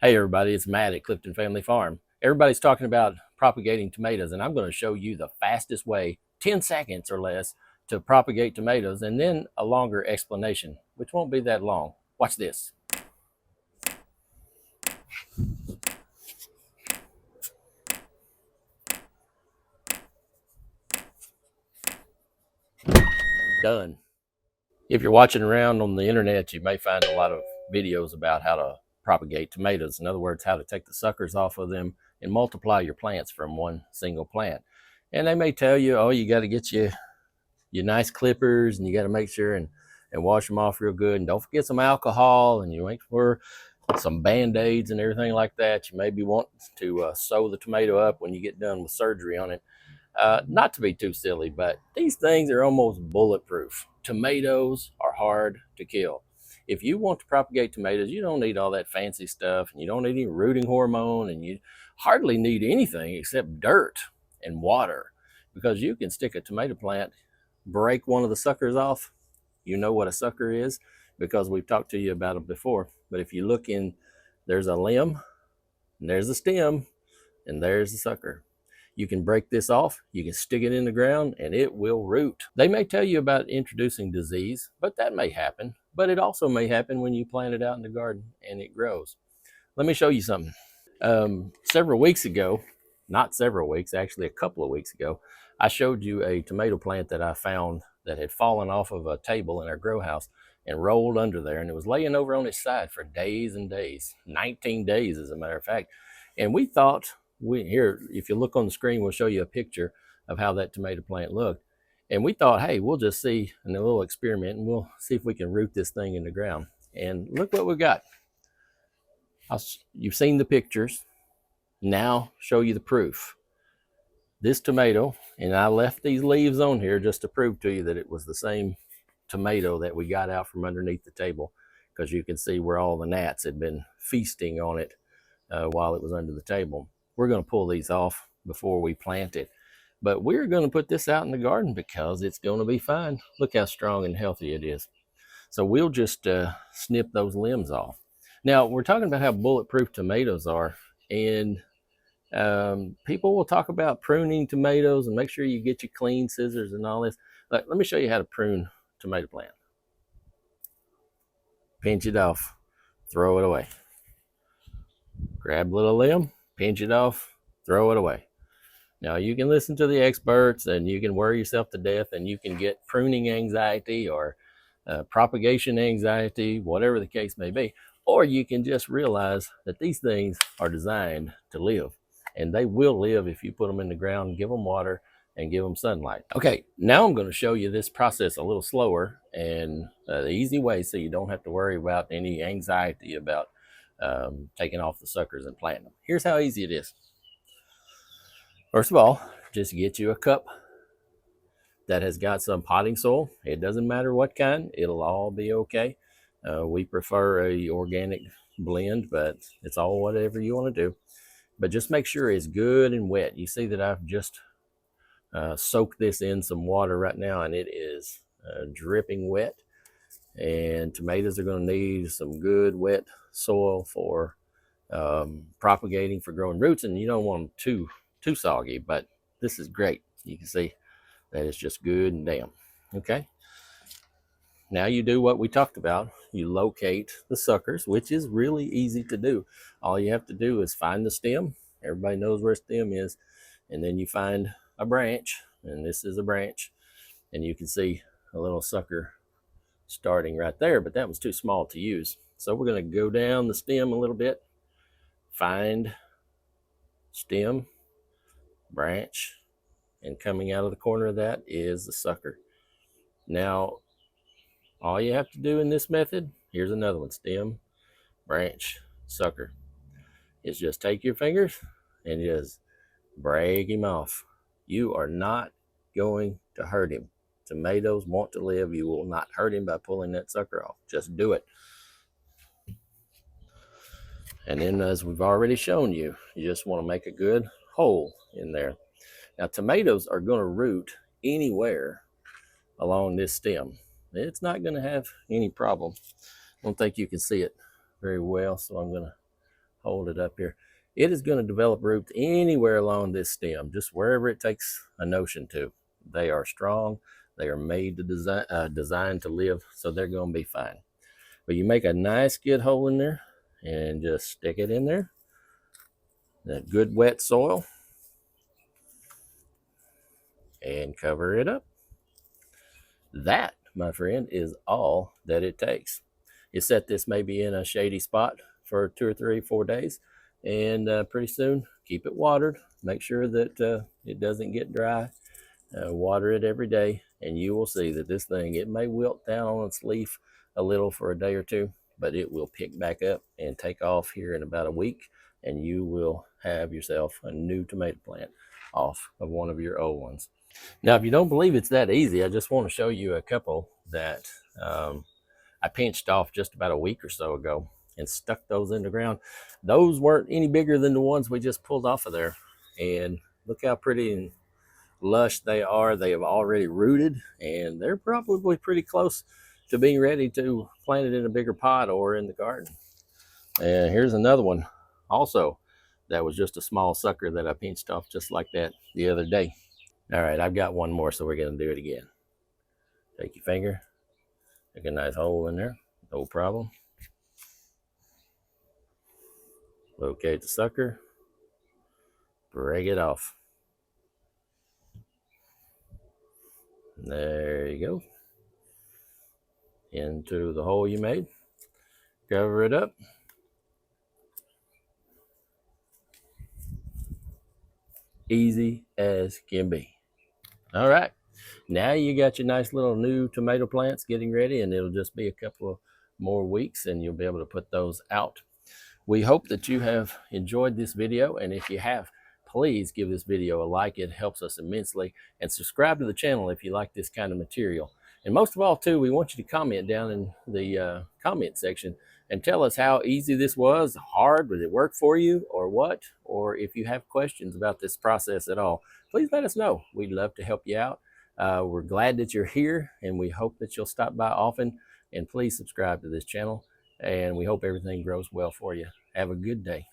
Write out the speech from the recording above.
Hey everybody, it's Matt at Clifton Family Farm. Everybody's talking about propagating tomatoes, and I'm going to show you the fastest way, 10 seconds or less, to propagate tomatoes, and then a longer explanation, which won't be that long. Watch this. Done. If you're watching around on the internet, you may find a lot of videos about how to propagate tomatoes. In other words, how to take the suckers off of them and multiply your plants from one single plant. And they may tell you, oh, you got to get your nice clippers, and you got to make sure and wash them off real good, and don't forget some alcohol, and you make sure some band-aids and everything like that. You maybe want to sew the tomato up when you get done with surgery on it. Not to be too silly, but these things are almost bulletproof. Tomatoes are hard to kill. If you want to propagate tomatoes, you don't need all that fancy stuff, and you don't need any rooting hormone, and you hardly need anything except dirt and water, because you can stick a tomato plant, break one of the suckers off. You know what a sucker is because we've talked to you about it before. But if you look in, there's a limb, and there's a stem, and there's the sucker. You can break this off, you can stick it in the ground, and it will root. They may tell you about introducing disease, but that may happen. But it also may happen when you plant it out in the garden and it grows. Let me show you something. Several weeks ago, not several weeks, actually a couple of weeks ago, I showed you a tomato plant that I found that had fallen off of a table in our grow house and rolled under there, and it was laying over on its side for days and days, 19 days as a matter of fact. And we thought, here, if you look on the screen, we'll show you a picture of how that tomato plant looked. And we thought, hey, we'll just see in a little experiment, and we'll see if we can root this thing in the ground. And look what we got. You've seen the pictures. Now show you the proof. This tomato, and I left these leaves on here just to prove to you that it was the same tomato that we got out from underneath the table, because you can see where all the gnats had been feasting on it while it was under the table. We're going to pull these off before we plant it, but we're going to put this out in the garden because it's going to be fine. Look how strong and healthy it is. So we'll just snip those limbs off. Now, we're talking about how bulletproof tomatoes are, and people will talk about pruning tomatoes and make sure you get your clean scissors and all this. Let me show you how to prune tomato plant. Pinch it off, throw it away. Grab a little limb, pinch it off, throw it away. Now, you can listen to the experts and you can worry yourself to death, and you can get pruning anxiety or propagation anxiety, whatever the case may be. Or you can just realize that these things are designed to live, and they will live if you put them in the ground, give them water, and give them sunlight. Okay, now I'm going to show you this process a little slower and the easy way, so you don't have to worry about any anxiety about taking off the suckers and planting them. Here's how easy it is. First of all, just get you a cup that has got some potting soil. It doesn't matter what kind, it'll all be okay. We prefer a organic blend, but it's all whatever you want to do. But just make sure it's good and wet. You see that I've just soaked this in some water right now, and it is dripping wet. And tomatoes are going to need some good wet soil for propagating, for growing roots, and you don't want them too soggy, but this is great. You can see that it's just good and damp. Okay, now you do what we talked about. You locate the suckers, which is really easy to do. All you have to do is find the stem. Everybody knows where a stem is. And then you find a branch, and this is a branch, and you can see a little sucker starting right there, but that was too small to use. So we're going to go down the stem a little bit, find stem, branch, and coming out of the corner of that is the sucker. Now, all you have to do in this method, here's another one, stem, branch, sucker, is just take your fingers and just break him off. You are not going to hurt him. Tomatoes want to live. You will not hurt him by pulling that sucker off. Just do it. And then, as we've already shown you, you just want to make a good hole in there. Now, tomatoes are going to root anywhere along this stem. It's not going to have any problem. I don't think you can see it very well, so I'm going to hold it up here. It is going to develop roots anywhere along this stem, just wherever it takes a notion to. They are strong. They are made to designed to live, so they're going to be fine. But you make a nice good hole in there and just stick it in there. That good wet soil, and cover it up. That, my friend, is all that it takes. You set this maybe in a shady spot for 2 or 3, 4 days, and pretty soon keep it watered. Make sure that it doesn't get dry. Water it every day, and you will see that this thing, it may wilt down on its leaf a little for a day or two, but it will pick back up and take off here in about a week, and you will have yourself a new tomato plant off of one of your old ones. Now, if you don't believe it's that easy, I just want to show you a couple that I pinched off just about a week or so ago and stuck those in the ground. Those weren't any bigger than the ones we just pulled off of there, and look how pretty and lush they are. They have already rooted, and they're probably pretty close to being ready to plant it in a bigger pot or in the garden. And here's another one also that was just a small sucker that I pinched off just like that the other day. All right, I've got one more, so we're going to do it again. Take your finger, make a nice hole in there, no problem. Locate the sucker, break it off. There you go. Into the hole you made. Cover it up. Easy as can be. All right. Now you got your nice little new tomato plants getting ready, and it'll just be a couple of more weeks and you'll be able to put those out. We hope that you have enjoyed this video, and if you have, please give this video a like. It helps us immensely, and subscribe to the channel if you like this kind of material. And most of all, too, we want you to comment down in the comment section and tell us how easy this was, hard, did it work for you, or what? Or if you have questions about this process at all, please let us know. We'd love to help you out. We're glad that you're here, and we hope that you'll stop by often. And please subscribe to this channel, and we hope everything grows well for you. Have a good day.